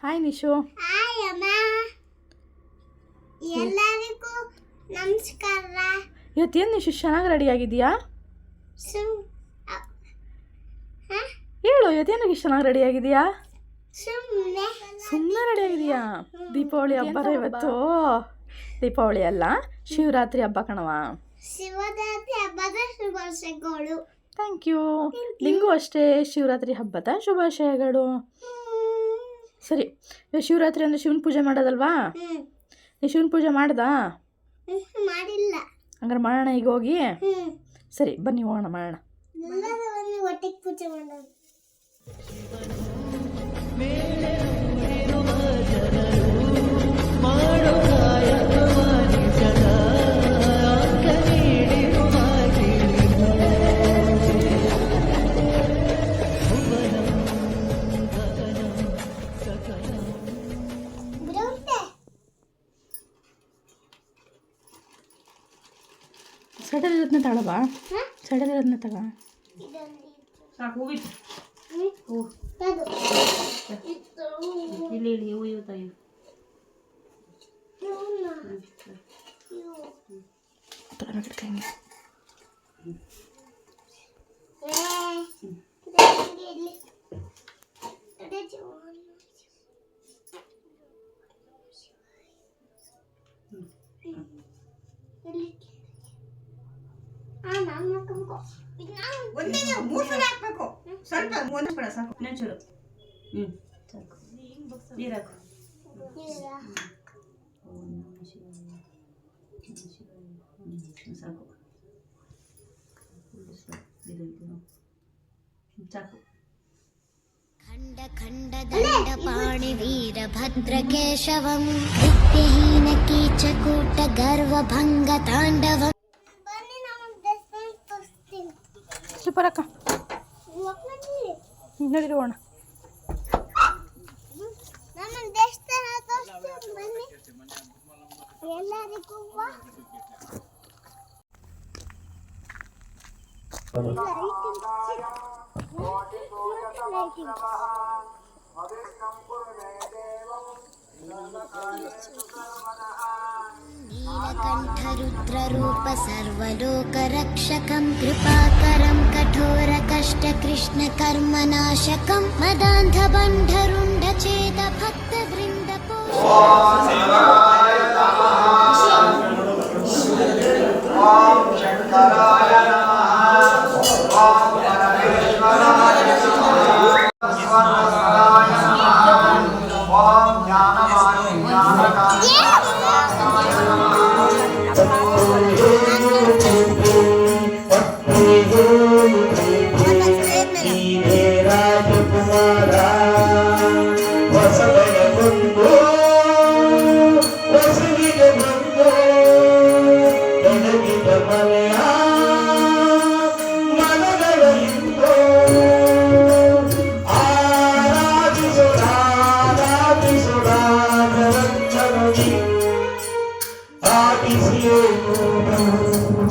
Hi Nishu. Hi ಅಮ್ಮ. ಎಲ್ಲರಿಗೂ ನಮಸ್ಕಾರ. ಇವತ್ತೇನು ನಿಶು ಚೆನ್ನಾಗಿ ರೆಡಿ ಆಗಿದೆಯಾ? ಹೇಳು, ಇವತ್ತೇನು ಇಷ್ಟು ಚೆನ್ನಾಗಿ ರೆಡಿ ಆಗಿದೆಯಾ? ಸುಮ್ಮನೆ ರೆಡಿ ಆಗಿದೆಯಾ? ದೀಪಾವಳಿ ಹಬ್ಬ ಇವತ್ತು. ದೀಪಾವಳಿ ಅಲ್ಲ, ಶಿವರಾತ್ರಿ ಹಬ್ಬ ಕಣವ. ಶಿವರಾತ್ರಿ ಹಬ್ಬದ ಶುಭಾಶಯಗಳು. Thank you. ನಿಂಗೂ ಅಷ್ಟೇ ಶಿವರಾತ್ರಿ ಹಬ್ಬದ ಶುಭಾಶಯಗಳು. ಸರಿ, ಶಿವರಾತ್ರಿ ಅಂದರೆ ಶಿವನ ಪೂಜೆ ಮಾಡೋದಲ್ವಾ? ನೀ ಶಿವನ ಪೂಜೆ ಮಾಡ್ದಾ? ಮಾಡಿಲ್ಲ. ಹಂಗಾರೆ ಮಾಡೋಣ ಈಗ ಹೋಗಿ. ಸರಿ ಬನ್ನಿ ಹೋಗೋಣ, ಮಾಡೋಣ. ಒಟ್ಟಿಗೆ ಪೂಜೆ ಮಾಡೋಣ. ಸಡಲ್ ಇರೋದನ್ನ ತಗೊಳವಾ? ಸಡಲ್ ಇರೋದನ್ನ ತಗ. ಸಾಕು, ಹೂವಿಟ್ಟು ಇಲ್ಲಿ ಇಲ್ಲಿ ಹೂವು ಇವತ್ತಾಯಿ. ಒಂದೇ ಮೂರು ಸಲ ಹಾಕ್ಬೇಕು. ಸ್ವಲ್ಪ ಒಂದು ಸಲ ಸಾಕು. ನೆಂಚೂರು ಸಾಕು. ನೀರು ಹಾಕು. ಸಾಕು. ಸಾಕು. ಖಂಡ ಖಂಡ ದಂಡ ಪಾಣಿ ವೀರಭದ್ರ ಕೇಶವಂ ವಿದ್ಯಹೀನ ಕೀಚಕೂಟ ಗರ್ವ ಭಂಗ ತಾಂಡವ. ಸೂಪರ್ ಅಕ್ಕ, ನಡಿರೋಣ. ನಮ್ಮ ದೇವಸ್ಥಾನ ತೋರಿಸ್ತೀನಿ ಬನ್ನಿ ಎಲ್ಲರಿಗೂ. ನೀಲಕಂಠರುದ್ರರೂಪ ಸರ್ವಲೋಕರಕ್ಷಕಂ ಕೃಪಾಕರಂ ಕಠೋರ ಕಷ್ಟ ಕೃಷ್ಣ ಕರ್ಮನಾಶಕಂ ಮದಾಂಧಬಂಧರುಂಡಚೇತ ಭಕ್ತವೃಂದ Thank you.